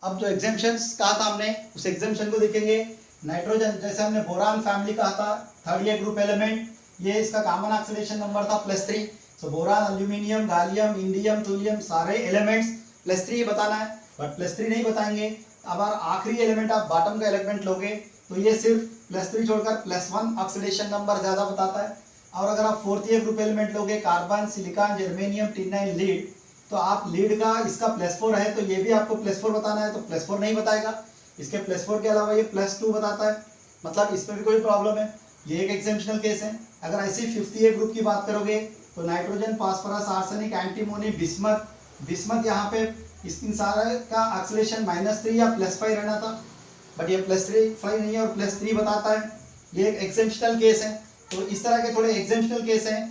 अब जो एग्जेम्पशंस कहा था हमने उस एग्जेम्पशन को देखेंगे। नाइट्रोजन जैसे हमने बोरान फैमिली कहा था, थर्ड ईयर ग्रुप एलिमेंट, ये इसका कॉमन ऑक्सीडेशन नंबर था +3। So boron, aluminium, gallium, indium, thorium सारे एलिमेंट्स +3 बताना है, बट +3 नहीं बताएंगे। अब आखिरी एलिमेंट आप बॉटम का एलिमेंट लोगे तो ये सिर्फ +3 छोड़कर +1 ऑक्सीडेशन नंबर ज्यादा बताता है। और अगर आप फोर्थ ईयर ग्रुप एलिमेंट लोगे carbon, silicon, germanium, tin, lead, तो आप लीड का इसका +4 है तो ये भी आपको +4 बताना है, तो +4 नहीं बताएगा। इसके +4 के अलावा ये +2 बताता है, मतलब इसमें भी कोई प्रॉब्लम है। ये एक एग्जेम्पशनल केस है। अगर ऐसे फिफ्थ ईयर ग्रुप की बात करोगे तो nitrogen, phosphorus, arsenic, antimony, bismuth, bismuth यहाँ पे इन सारे का ऑक्सीडेशन -3 या +5 रहना था, बट ये +5 नहीं है और +3 बताता है। ये एक एग्जेम्पशनल केस है। तो इस तरह के थोड़े एग्जेम्पशनल केस हैं।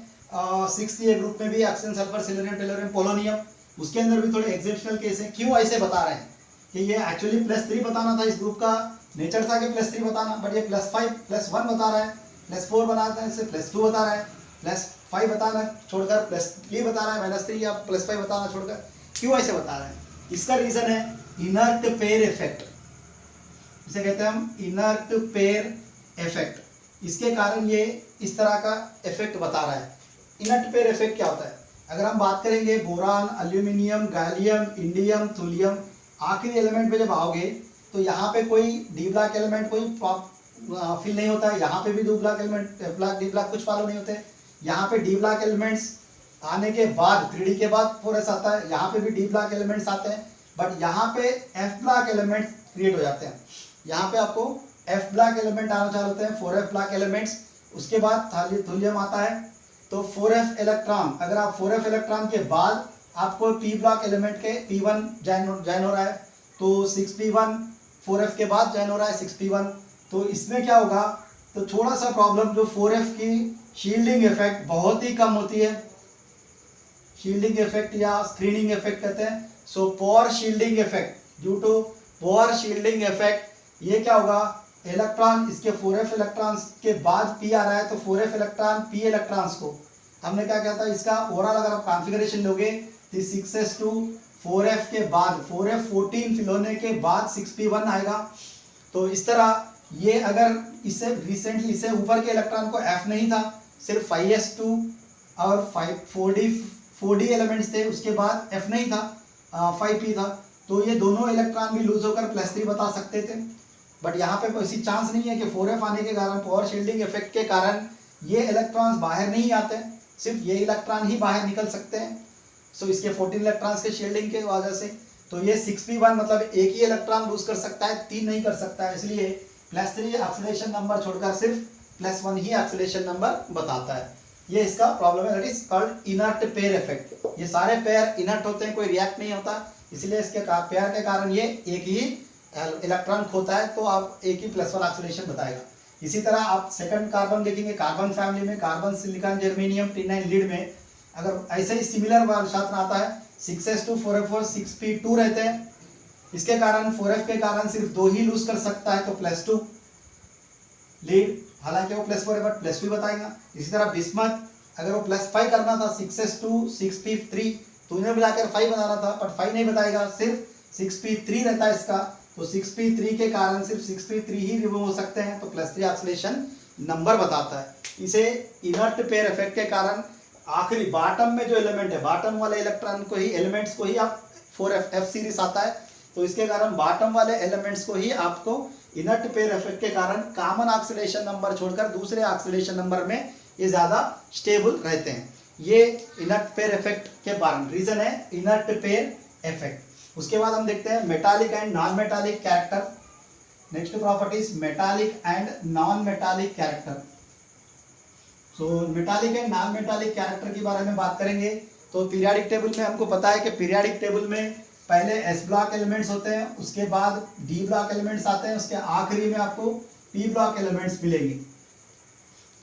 सिक्स्थ ईयर ग्रुप में भी oxygen, sulphur, silicon, tellurium, polonium, उसके अंदर भी थोड़े एग्जेम्पशनल केस हैं। क्यों ऐसे बता रहे हैं कि ये एक्चुअली +3 बताना था, इस ग्रुप का नेचर था कि +3 बताना, बट ये +5 +1 बता रहा है, +4 बनाता है, इसे +2 बता रहा है, +5 बताना छोड़कर +3 बता रहा है, -3 या +5 बताना छोड़कर। क्यों ऐसे बता रहे हैं? इसका रीजन है इनर्ट पेयर इफेक्ट, इसे कहते हैं हम इनर्ट पेयर इफेक्ट। इसके कारण ये इस तरह का इफेक्ट बता रहा है। इनर्ट पेयर इफेक्ट क्या होता है? अगर हम बात करेंगे boron, aluminium, gallium, indium, thorium, आखिरी एलिमेंट पे जब आओगे तो यहाँ पे कोई डी ब्लॉक एलिमेंट कोई फिल नहीं होता है। यहाँ पे भी D block element D block कुछ फॉलो नहीं होते। यहाँ पे डी ब्लॉक एलिमेंट्स आने के बाद 3D के बाद 4s आता है, यहाँ पे भी डी ब्लॉक एलिमेंट्स आते हैं, बट यहाँ पे एफ ब्लॉक एलिमेंट्स क्रिएट हो जाते हैं। यहाँ पे आपको एफ ब्लॉक एलिमेंट आना चालू होते हैं, 4f ब्लॉक एलिमेंट्स। उसके बाद थोरियम आता है, तो 4f इलेक्ट्रॉन, अगर आप 4f इलेक्ट्रॉन के बाद आपको p ब्लॉक एलिमेंट के p1 ज्वाइन हो रहा है, तो 6p1 4f के बाद ज्वाइन हो रहा है 6p1, तो इसमें क्या होगा? तो थोड़ा सा प्रॉब्लम, जो 4f की शील्डिंग इफेक्ट बहुत ही कम होती है, शील्डिंग इफेक्ट या स्क्रीनिंग इफेक्ट कहते हैं। So poor shielding effect, due to poor shielding effect ये क्या होगा? इलेक्ट्रॉन, इसके 4f इलेक्ट्रॉन्स के बाद p आ रहा है, तो 4f इलेक्ट्रॉन p इलेक्ट्रॉन्स को हमने क्या कहता है, इसका ओवरऑल अगर आप कॉन्फ़िगरेशन लोगे तो 6s2 4f के बाद 4f 14 फिल होने के बाद 6p1 आएगा। तो इस तरह ये अगर इससे रिसेंटली इससे ऊपर के इलेक्ट्रॉन को f नहीं था, सिर्फ 5s2 और 4d एलिमेंट्स थे, उसके बाद f नहीं था, 5p था, तो ये दोनों इलेक्ट्रॉन भी लूज होकर +3 बता सकते थे। बट यहाँ पे कोई चांस नहीं है कि 4f आने के कारण, पोर शील्डिंग इफेक्ट के कारण ये इलेक्ट्रॉन्स बाहर नहीं आते, सिर्फ ये इलेक्ट्रॉन ही बाहर निकल सकते हैं। सो इसके 14 इलेक्ट्रॉन्स के शील्डिंग के वजह से, तो ये 6p1 मतलब एक ही इलेक्ट्रॉन लूज कर सकता है, 3 नहीं कर सकता है, इसलिए +3 ऑक्सीडेशन नंबर छोड़कर सिर्फ +1 ही ऑक्सीडेशन नंबर बताता है। ये इसका प्रॉब्लम है, that is called inert pair effect. ये सारे पेयर इनर्ट होते हैं, कोई रिएक्ट नहीं होता, इसलिए इसके पेयर के कारण ये एक ही इलेक्ट्रॉन खोता है, तो आप एक ही +1 ऑक्सीडेशन बताएगा। इसी तरह आप सेकंड कार्बन देखेंगे, कार्बन फैमिली में carbon, silicon, germanium, tin, lead में अगर ऐसे ही सिमिलर छात्र आता है, 6s2 4f4 6p2 रहते हैं, इसके कारण 4f के कारण सिर्फ 2 ही लूज कर सकता है, तो +2 लीड, हालांकि वो +4 है बट +2 बताएगा। इसी तरह बिस्मथ, अगर वो +5 करना था 6s2 6p3, तो इन्हें मिलाकर 5 बनाना था, बट 5 नहीं बताएगा, सिर्फ 6p3 रहता है इसका, तो 6p3 के कारण सिर्फ 6p3 ही रिमूव हो सकते हैं, तो +3 ऑक्सीडेशन नंबर बताता है। इसे इनर्ट पेयर इफेक्ट के कारण आखिरी बॉटम में जो एलिमेंट है, बॉटम वाले इलेक्ट्रॉन को ही, एलिमेंट्स को ही आप 4f सीरीज आता है, तो इसके कारण बॉटम वाले एलिमेंट्स को ही आपको इनर्ट पेयर इफेक्ट के कारण कॉमन ऑक्सीडेशन नंबर छोड़कर दूसरे ऑक्सीडेशन नंबर में ये ज्यादा स्टेबल रहते हैं। ये इनर्ट पेयर इफेक्ट के कारण रीजन है इनर्ट पेयर इफेक्ट। उसके बाद हम देखते हैं metallic and non metallic character. Next properties metallic and non metallic character. So metallic and non metallic character के बारे में बात करेंगे तो पीरियाडिक टेबल में हमको पता है कि पीरियाडिक टेबल में पहले एस ब्लॉक एलिमेंट्स होते हैं, उसके बाद डी ब्लॉक एलिमेंट्स आते हैं, उसके आखिरी में आपको पी ब्लॉक एलिमेंट्स मिलेंगे।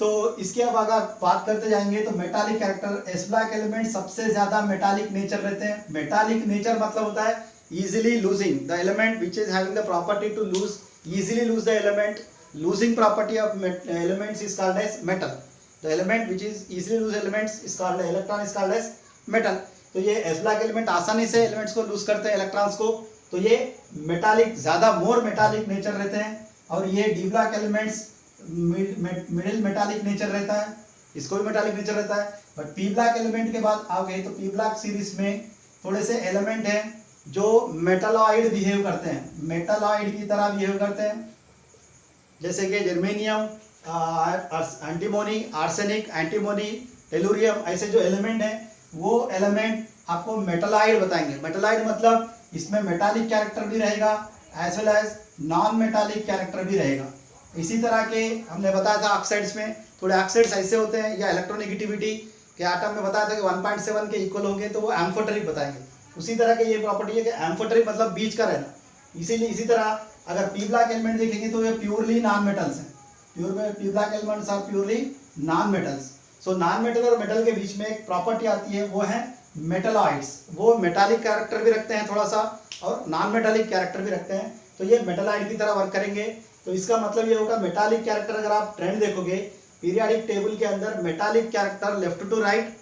तो इसके अब अगर बात करते जाएंगे तो metallic character, S block element सबसे ज्यादा मेटालिक नेचर रहते हैं। मेटालिक नेचर मतलब होता है easily losing the element which is having the property to lose, easily lose the element. Losing property of elements is called as metal. The element which is easily lose elements is called electron is called as metal. तो ये S block element आसानी से elements को loose करते हैं, electrons को, तो ये मेटालिक, ज़्यादा मोर मेटालिक नेचर रहते हैं। और ये D block elements middle metallic nature रहता है, इसको भी मेटालिक नेचर रहता है। बट पी ब्लॉक एलिमेंट के बाद आ गए तो पी ब्लॉक सीरीज में थोड़े से एलिमेंट हैं जो मेटालॉइड बिहेव करते हैं, मेटालॉइड की तरह बिहेव करते हैं, जैसे कि germanium, antimony, arsenic, antimony, tellurium, ऐसे जो एलिमेंट हैं वो एलिमेंट आपको मेटालॉइड बताएंगे। मेटालॉइड मतलब इसमें मेटालिक कैरेक्टर भी रहेगा as well as non metallic character भी रहेगा। इसी तरह के हमने बताया था ऑक्साइड्स में, थोड़े ऑक्साइड्स ऐसे होते हैं या इलेक्ट्रोनेगेटिविटी के आटम में बताया था कि 1.7 के इक्वल होंगे तो वो एम्फोटेरिक बताएंगे। उसी तरह के ये प्रॉपर्टी है कि एम्फोटेरिक मतलब बीच का रहना। इसीलिए इसी तरह अगर पी ब्लॉक एलिमेंट देखेंगे तो ये प्योरली नॉन मेटल्स हैं, P block elements are purely non metals. So non metal और मेटल के बीच में एक प्रॉपर्टी आती है, वो है मेटालॉइड्स। वो मेटालिक कैरेक्टर भी रखते हैं थोड़ा सा और नॉन मेटालिक कैरेक्टर भी रखते हैं, तो ये मेटालॉइड की तरह वर्क करेंगे। तो इसका मतलब ये होगा मेटालिक कैरेक्टर, अगर आप ट्रेंड देखोगे पीरियोडिक टेबल के अंदर metallic character left to right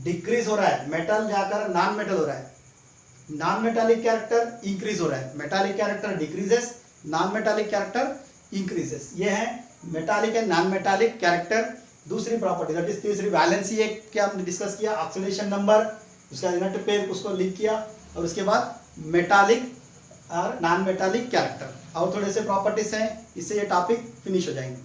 decrease हो रहा है, मेटल जाकर नॉन मेटल हो रहा है, नॉन मेटालिक कैरेक्टर इंक्रीज हो रहा है, metallic character decreases, non metallic character increases. ये है metallic and non metallic character. दूसरी प्रॉपर्टी दैट इज तीसरी वैलेंसी एक क्या हमने डिस्कस किया, ऑक्सीडेशन नंबर, उसका यूनिट पेयर उसको लिख किया, और उसके बाद मेटालिक और नॉन मेटालिक कैरेक्टर और थोड़े से प्रॉपर्टीज हैं, इससे ये टॉपिक फिनिश हो जाएंगे।